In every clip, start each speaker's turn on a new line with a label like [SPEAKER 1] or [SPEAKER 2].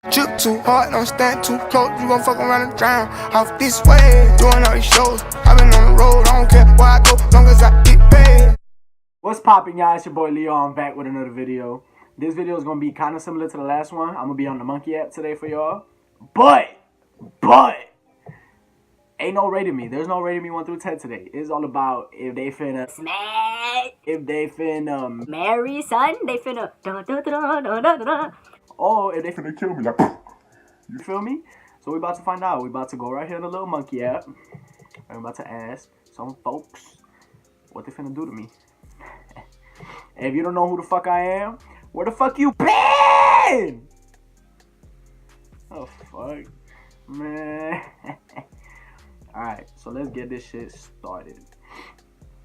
[SPEAKER 1] Shoot too hard, don't stand too close. You gon' fuck around and drown. Off this way, doing all these shows. I been on the road, I don't care where I go, long as I get paid.
[SPEAKER 2] What's poppin', y'all? It's your boy Leo. I'm back with another video. This video is gonna be kind of similar to the last one. I'm gonna be on the monkey app today for y'all. But ain't no rating me. There's no rating me 1 through 10 today. It's all about if they finna
[SPEAKER 3] smack,
[SPEAKER 2] if they finna
[SPEAKER 3] marry, son, they finna dun, dun, dun, dun, dun, dun.
[SPEAKER 2] or if they finna kill me. Like, you feel me? So we about to find out. We about to go right here in the little monkey app. I'm about to ask some folks what they finna do to me. And if you don't know who the fuck I am, where the fuck you been? Oh fuck, man. Alright, so let's get this shit started.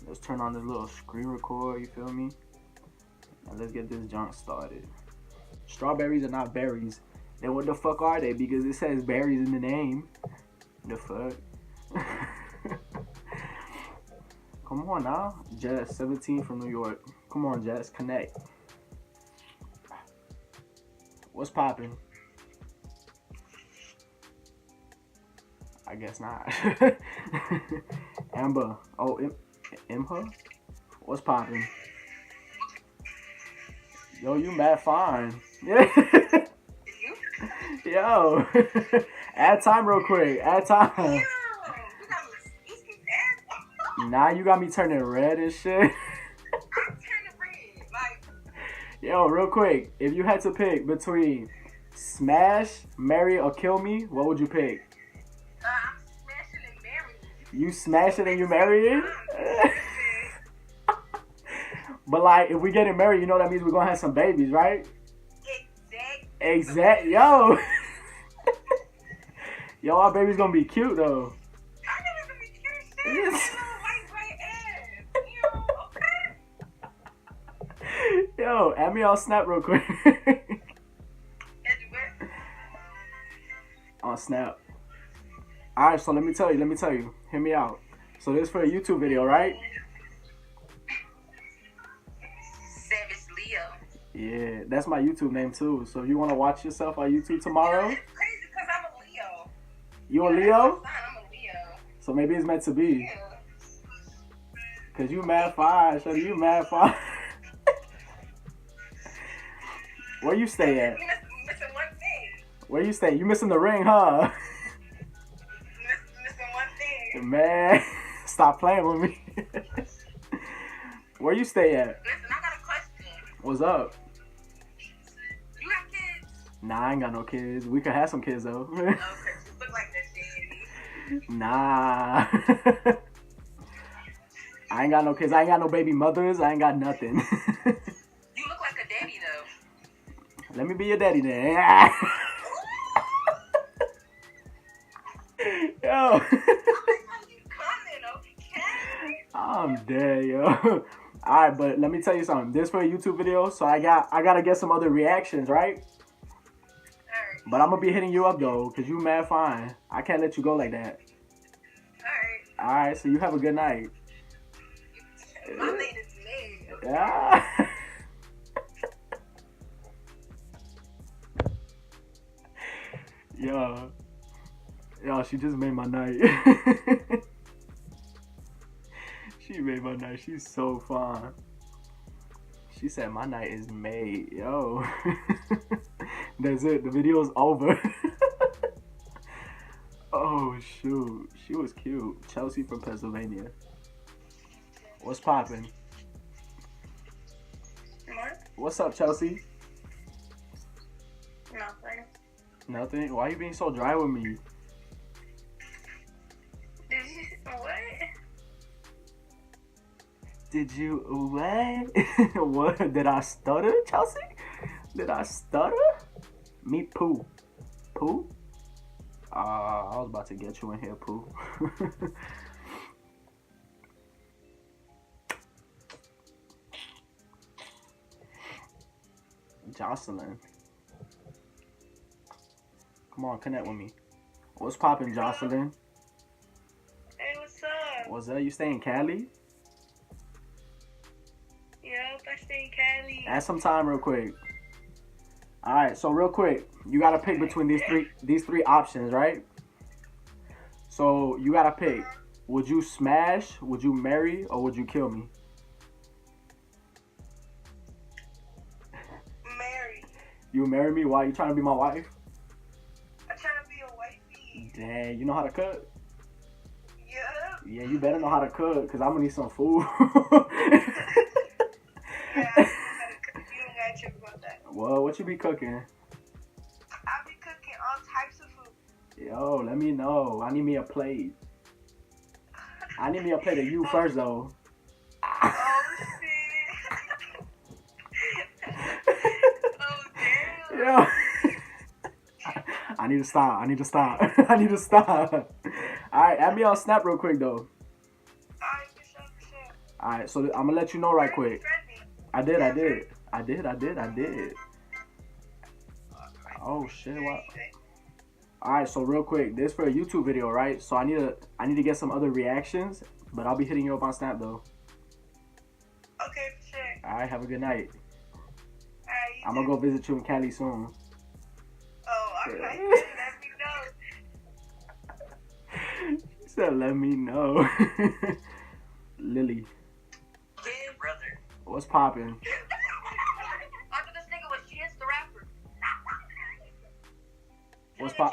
[SPEAKER 2] Let's turn on this little screen record, you feel me? And let's get this junk started. Strawberries are not berries. Then what the fuck are they? Because it says berries in the name. The fuck? Come on now. Jess, 17 from New York. Come on, Jess, connect. What's poppin'? I guess not. Amber. Oh, Imha? What's poppin'? Yo, you mad fine. Yeah. Yo. Add time real quick. Add time. Nah, you got me turning red and shit. Yo, real quick. If you had to pick between smash, marry, or kill me, what would you pick?
[SPEAKER 4] I'm smashing and marrying.
[SPEAKER 2] You smash it and you marry it? But like, if we get married, you know that means we're gonna have some babies, right? Exact. Yo. Yo, our baby's gonna be cute though.
[SPEAKER 4] I know it's gonna be cute shit. White ass. Okay.
[SPEAKER 2] Yo, add me on Snap real quick. On Snap. Alright, so let me tell you. Hear me out. So this is for a YouTube video, right?
[SPEAKER 4] Savage Leo.
[SPEAKER 2] Yeah, that's my YouTube name too. So if you want to watch yourself on YouTube tomorrow.
[SPEAKER 4] It's crazy because I'm a Leo.
[SPEAKER 2] You a Leo?
[SPEAKER 4] I'm a Leo.
[SPEAKER 2] So maybe it's meant to be.
[SPEAKER 4] Yeah.
[SPEAKER 2] Cause you mad fine, so you mad fine. Where you stay at?
[SPEAKER 4] You missing one thing.
[SPEAKER 2] Where you stay? You missing the ring, huh?
[SPEAKER 4] Missing one thing.
[SPEAKER 2] Man, stop playing with me. Where you stay at?
[SPEAKER 4] Listen, I got a question.
[SPEAKER 2] What's up?
[SPEAKER 4] You got kids?
[SPEAKER 2] Nah, I ain't got no kids. We could have some kids though.
[SPEAKER 4] Oh, because you look like that shit.
[SPEAKER 2] Nah. I ain't got no kids. I ain't got no baby mothers. I ain't got nothing.
[SPEAKER 4] You look like a daddy though.
[SPEAKER 2] Let me be your daddy then. Yo. I'm dead, yo. Alright, but let me tell you something. This for a YouTube video, so I gotta get some other reactions, right? But I'm gonna be hitting you up though, cause you mad fine. I can't let you go like that. Alright, so you have a good night.
[SPEAKER 4] My name is May.
[SPEAKER 2] Yeah. Yo, she just made my night. She made my night. She's so fun. She said my night is made. Yo. That's it. The video's over. Oh, shoot. She was cute. Chelsea from Pennsylvania. What's poppin'?
[SPEAKER 4] What?
[SPEAKER 2] What's up, Chelsea?
[SPEAKER 4] Nothing.
[SPEAKER 2] Nothing? Why are you being so dry with me?
[SPEAKER 4] Did you what?
[SPEAKER 2] Did you what? What? Did I stutter, Chelsea? Did I stutter? Me poo. Poo? I was about to get you in here, poo. Jocelyn. Come on, connect with me. What's poppin', Jocelyn?
[SPEAKER 4] Hey, what's up?
[SPEAKER 2] What's up? You stay in Cali?
[SPEAKER 4] Yep, I stay in Cali.
[SPEAKER 2] Add some time real quick. All right, so real quick, you gotta pick between these three options, right? So you gotta pick. Would you smash? Would you marry? Or would you kill me?
[SPEAKER 4] Marry.
[SPEAKER 2] You would marry me? Why? You trying to be my wife?
[SPEAKER 4] I'm trying to be a wifey.
[SPEAKER 2] Dang, you know how to cook?
[SPEAKER 4] Yeah.
[SPEAKER 2] Yeah, you better know how to cook, cause I'm gonna need some food.
[SPEAKER 4] Yeah, I gotta cook. You don't gotta trip about that.
[SPEAKER 2] Well, what you be cooking?
[SPEAKER 4] I'll be cooking all types of food.
[SPEAKER 2] Yo, let me know. I need me a plate. I need me a plate of you first, though.
[SPEAKER 4] Oh, shit. Oh, damn.
[SPEAKER 2] Yo. I need to stop. I need to stop. I need to stop. Alright, add me on Snap real quick, though.
[SPEAKER 4] Alright, for sure, for sure.
[SPEAKER 2] Alright, so I'm gonna let you know right quick.
[SPEAKER 4] Friendly.
[SPEAKER 2] I did. Oh shit! What? All right, so real quick, this for a YouTube video, right? So I need to get some other reactions, but I'll be hitting you up on Snap though.
[SPEAKER 4] Okay, for sure.
[SPEAKER 2] All right, have a good night.
[SPEAKER 4] Alright,
[SPEAKER 2] I'm gonna go visit you in Cali soon.
[SPEAKER 4] Oh, alright. Let me know.
[SPEAKER 2] She said, "Let me know." Lily,
[SPEAKER 4] Yeah, brother.
[SPEAKER 2] what's poppin'?
[SPEAKER 3] I thought this nigga was Chance the Rapper.
[SPEAKER 2] What's pop?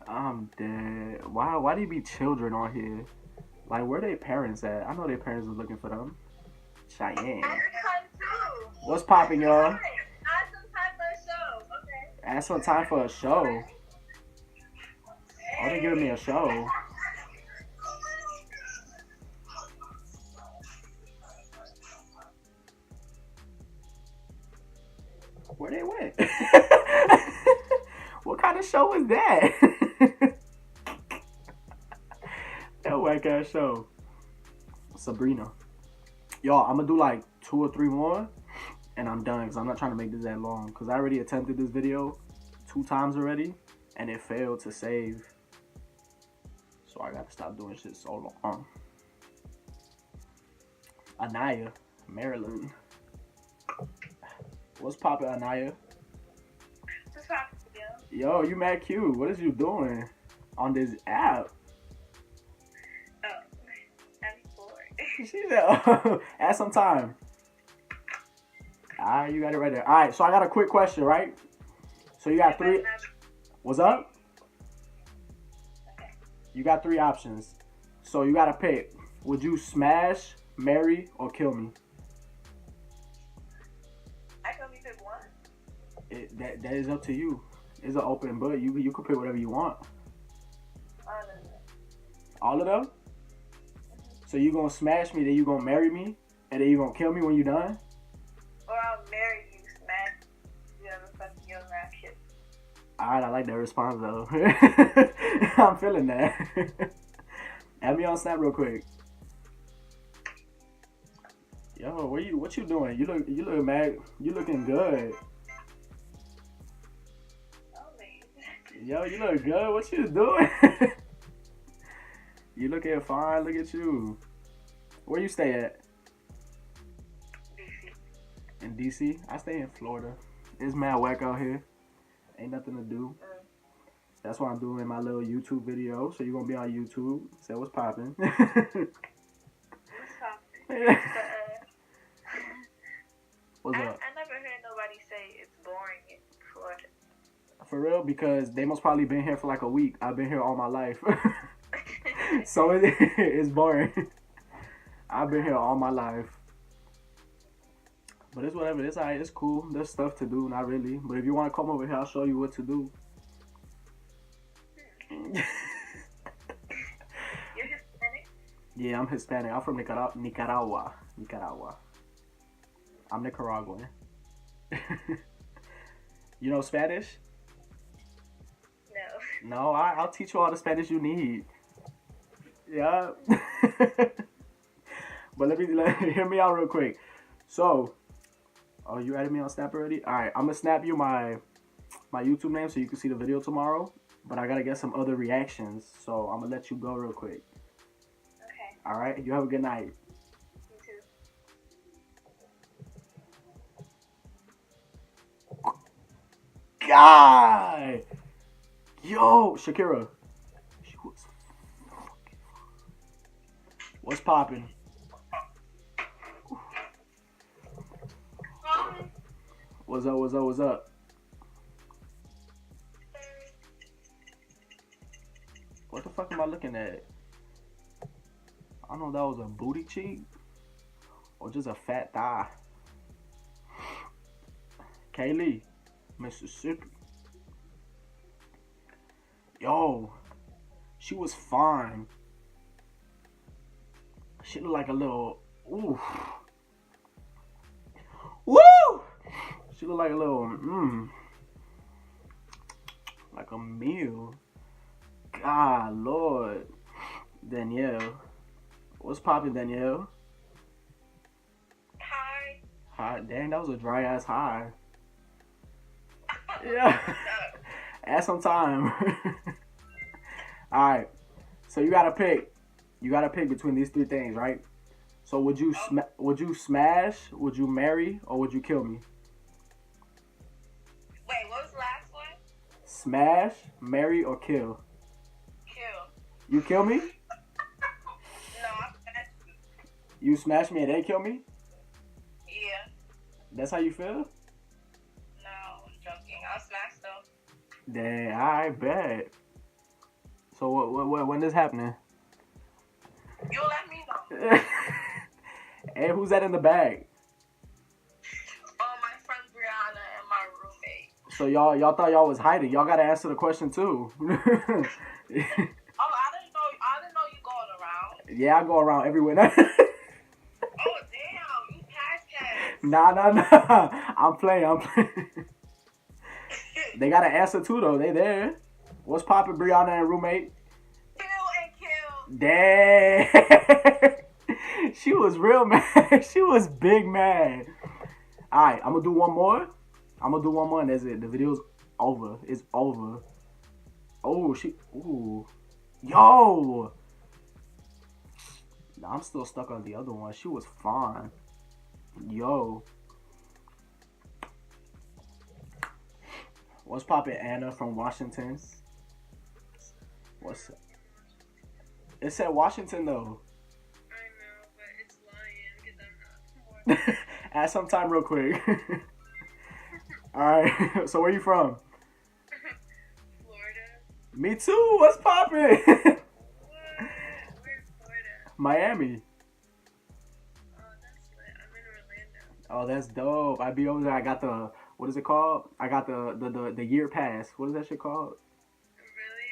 [SPEAKER 2] I'm dead. Why do you be children on here? Like, where their parents at? I know their parents was looking for them. Cheyenne. What's poppin', y'all? Add some time for a show. Oh, they giving me a show. Where they went? What kind of show is that? That whack ass show. Sabrina. Y'all, I'm gonna do like 2 or 3 more and I'm done because I'm not trying to make this that long because I already attempted this video 2 times already and it failed to save. So I gotta stop doing shit so long. Anaya, Maryland. What's poppin', Anaya?
[SPEAKER 4] What's poppin', yo?
[SPEAKER 2] Yo, you mad cute. What is you doing on this app?
[SPEAKER 4] Oh, I'm bored.
[SPEAKER 2] She said, oh, add some time. Alright, you got it right there. Alright, so I got a quick question, right? So you got 3. What's up?
[SPEAKER 4] Okay.
[SPEAKER 2] You got 3 options. So you gotta pick. Would you smash, marry, or kill me?
[SPEAKER 4] I can only pick one.
[SPEAKER 2] That is up to you. It's an open book. You can pick whatever you want.
[SPEAKER 4] Oh, no.
[SPEAKER 2] All of them? So you gonna smash me, then you gonna marry me, and then you gonna kill me when you done?
[SPEAKER 4] Or I'll marry you, smash you, have a fucking young rap shit.
[SPEAKER 2] Alright, I like that response though. I'm feeling that. Add me on Snap real quick. Yo, what you doing? You look mad. You looking good.
[SPEAKER 4] Oh, man.
[SPEAKER 2] Yo, you look good. What you doing? You looking fine. Look at you. Where you stay at?
[SPEAKER 4] DC.
[SPEAKER 2] In DC? I stay in Florida. It's mad whack out here. Ain't nothing to do. That's why I'm doing my little YouTube video. So you're gonna be on YouTube. Say what's poppin'.
[SPEAKER 4] What's poppin'?
[SPEAKER 2] What's
[SPEAKER 4] I
[SPEAKER 2] up?
[SPEAKER 4] never heard nobody say it's boring in Florida.
[SPEAKER 2] For real? Because they most probably been here for like a week. I've been here all my life. So it's boring. I've been here all my life. But it's whatever. It's alright. It's cool. There's stuff to do. Not really. But if you want to come over here, I'll show you what to do.
[SPEAKER 4] You're Hispanic?
[SPEAKER 2] Yeah, I'm Hispanic. I'm from Nicaragua. I'm Nicaraguan. You know Spanish?
[SPEAKER 4] No.
[SPEAKER 2] No, I'll teach you all the Spanish you need. Yeah. But hear me out real quick. So, oh, you added me on Snap already? Alright, I'm gonna snap you my YouTube name so you can see the video tomorrow. But I gotta get some other reactions. So I'm gonna let you go real quick.
[SPEAKER 4] Okay.
[SPEAKER 2] Alright, you have a good night. God. Yo, Shakira. She was fucking. What's poppin'? What's up? What's up? What's up? What the fuck am I looking at? I don't know if that was a booty cheek or just a fat thigh. Kaylee, Mississippi. Yo, she was fine. She looked like a little, ooh. Woo! She looked like a little, like a meal. God, Lord. Danielle. What's poppin', Danielle?
[SPEAKER 4] Hi.
[SPEAKER 2] Hi. Dang, that was a dry ass hi. Yeah. Add some time. Alright. So you gotta pick. You gotta pick between these three things, right? So would you smash, would you marry, or would you kill me?
[SPEAKER 4] Wait, what was the last one?
[SPEAKER 2] Smash, marry, or kill?
[SPEAKER 4] Kill.
[SPEAKER 2] You kill me?
[SPEAKER 4] No, I'm smashed.
[SPEAKER 2] You smash me and they kill me?
[SPEAKER 4] Yeah.
[SPEAKER 2] That's how you feel?
[SPEAKER 4] No, I'm joking. I'll smash though.
[SPEAKER 2] Dang, I bet. So what when this happening?
[SPEAKER 4] You'll let me know.
[SPEAKER 2] Hey, who's that in the bag?
[SPEAKER 4] Oh, my friend Brianna and my roommate.
[SPEAKER 2] So y'all thought y'all was hiding. Y'all gotta answer the question too.
[SPEAKER 4] Oh, I didn't know you going around.
[SPEAKER 2] Yeah, I go around everywhere.
[SPEAKER 4] Oh, damn, you pass.
[SPEAKER 2] Nah. I'm playing. They gotta answer too though. They there. What's poppin', Brianna and roommate?
[SPEAKER 4] Kill and kill.
[SPEAKER 2] Dang. She was real mad. She was big mad. Alright, I'm gonna do one more. And that's it. The video's over. It's over. Oh, ooh. Yo. Nah, I'm still stuck on the other one. She was fine. Yo. What's poppin', Anna from Washington? What's it said Washington though.
[SPEAKER 4] I know, but it's lying because I'm not.
[SPEAKER 2] Add some time real quick. Alright, so where you from?
[SPEAKER 4] Florida.
[SPEAKER 2] Me too, what's poppin'?
[SPEAKER 4] What? Where's Florida?
[SPEAKER 2] Miami.
[SPEAKER 4] Oh, that's lit. I'm in Orlando.
[SPEAKER 2] Oh, that's dope. I be over there. I got the, what is it called? I got the year pass. What is that shit called?
[SPEAKER 4] Really?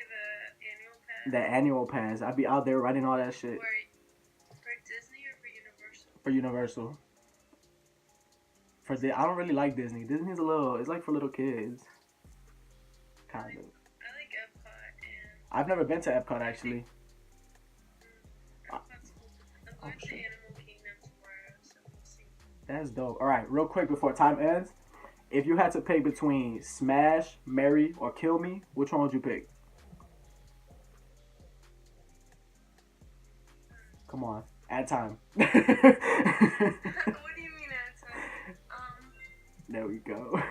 [SPEAKER 4] The annual pass?
[SPEAKER 2] The annual pass. I be out there writing all that shit.
[SPEAKER 4] For Disney or for Universal?
[SPEAKER 2] For Universal. I don't really like Disney. Disney's it's like for little kids. Kind of.
[SPEAKER 4] I like Epcot and...
[SPEAKER 2] I've never been to Epcot actually.
[SPEAKER 4] Epcot's cool. I'm going to Animal Kingdom tomorrow, so we'll see.
[SPEAKER 2] That's dope. Alright, real quick before time ends. If you had to pick between smash, marry, or kill me, which one would you pick? Come on. Add time.
[SPEAKER 4] What do you mean at time?
[SPEAKER 2] There we go.
[SPEAKER 4] I don't know,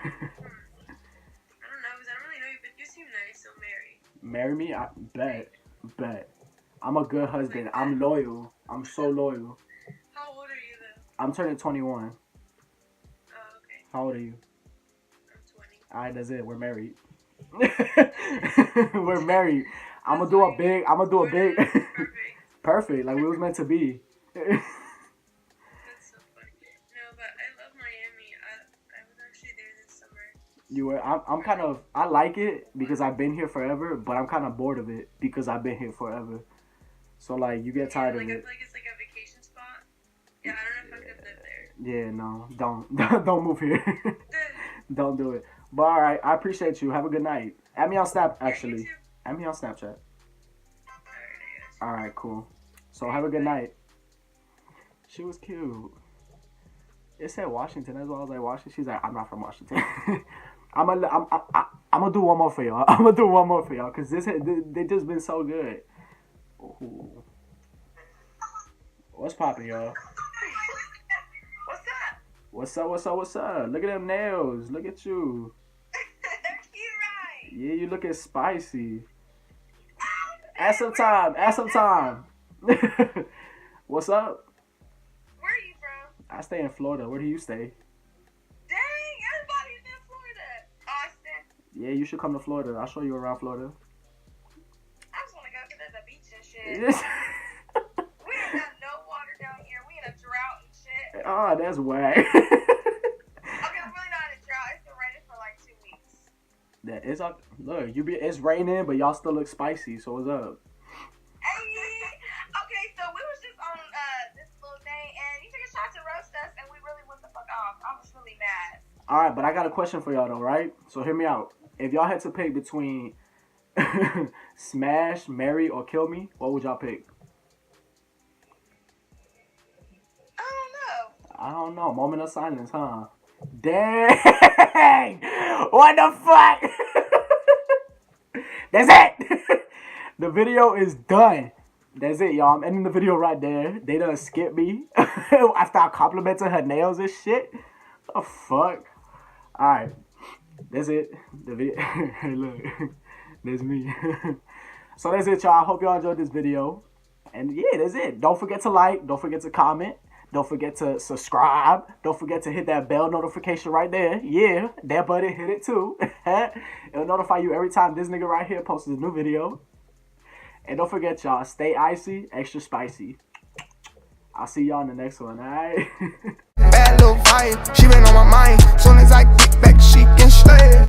[SPEAKER 4] because I don't really know you, but you seem nice, so marry.
[SPEAKER 2] Marry me? I bet. I'm a good husband. I'm loyal. I'm so loyal.
[SPEAKER 4] How old are you, though?
[SPEAKER 2] I'm turning 21.
[SPEAKER 4] Oh, okay.
[SPEAKER 2] How old are you?
[SPEAKER 4] I'm 20.
[SPEAKER 2] Alright, that's it. We're married. We're married. I'm gonna do a big.
[SPEAKER 4] Perfect.
[SPEAKER 2] Perfect. Like we was meant to be.
[SPEAKER 4] That's so funny. No, but I love Miami. I was actually there this summer.
[SPEAKER 2] You were. I'm kind of. I like it because I've been here forever, but I'm kind of bored of it because I've been here forever. So like you get tired of
[SPEAKER 4] I
[SPEAKER 2] it.
[SPEAKER 4] feel like it's like a vacation spot. Yeah, I don't know if I could live there.
[SPEAKER 2] Yeah, no, don't move here. Don't do it. But all right, I appreciate you. Have a good night. Add me on Snap actually.
[SPEAKER 4] You too.
[SPEAKER 2] Add me on Snapchat.
[SPEAKER 4] Alright, I guess.
[SPEAKER 2] All right, cool. So have a good night. She was cute. It said Washington. That's why I was like Washington. She's like, I'm not from Washington. I'm gonna do one more for y'all. Cause they just been so good. Ooh. What's poppin', y'all?
[SPEAKER 4] What's that?
[SPEAKER 2] What's up? Look at them nails. Look at you.
[SPEAKER 4] They're cute.
[SPEAKER 2] Yeah, you looking spicy. Add some time. Add some time. What's up?
[SPEAKER 4] Where are you from?
[SPEAKER 2] I stay in Florida. Where do you stay?
[SPEAKER 4] Dang, everybody's in Florida. Austin.
[SPEAKER 2] Yeah, you should come to Florida. I'll show you around Florida.
[SPEAKER 4] I just want to go to the beach and shit.
[SPEAKER 2] Yes.
[SPEAKER 4] We ain't got no water down here. We in a drought and shit.
[SPEAKER 2] Oh, that's whack.
[SPEAKER 4] Okay, I'm really not in a drought. It's been raining for like 2 weeks.
[SPEAKER 2] That is up. Look, it's raining, but y'all still look spicy. So what's up?
[SPEAKER 4] Hey, okay, so we was just on this little thing, and you took a shot to roast us, and we really went the fuck off. I was really mad.
[SPEAKER 2] All right, but I got a question for y'all though, right? So hear me out. If y'all had to pick between smash, marry, or kill me, what would y'all pick? I don't know. Moment of silence, huh? Dang! What the fuck? That's it! The video is done. That's it, y'all. I'm ending the video right there. They done skip me after I complimented her nails and shit. What the fuck? Alright. That's it. The video. Hey, look. That's me. So that's it, y'all. I hope y'all enjoyed this video. And yeah, that's it. Don't forget to like. Don't forget to comment. Don't forget to subscribe. Don't forget to hit that bell notification right there. Yeah, that button, hit it too. It'll notify you every time this nigga right here posts a new video. And don't forget, y'all, stay icy, extra spicy. I'll see y'all in the next one, alright?
[SPEAKER 1] Bad little vibe, she been on my mind. Soon as I get back, she can slay.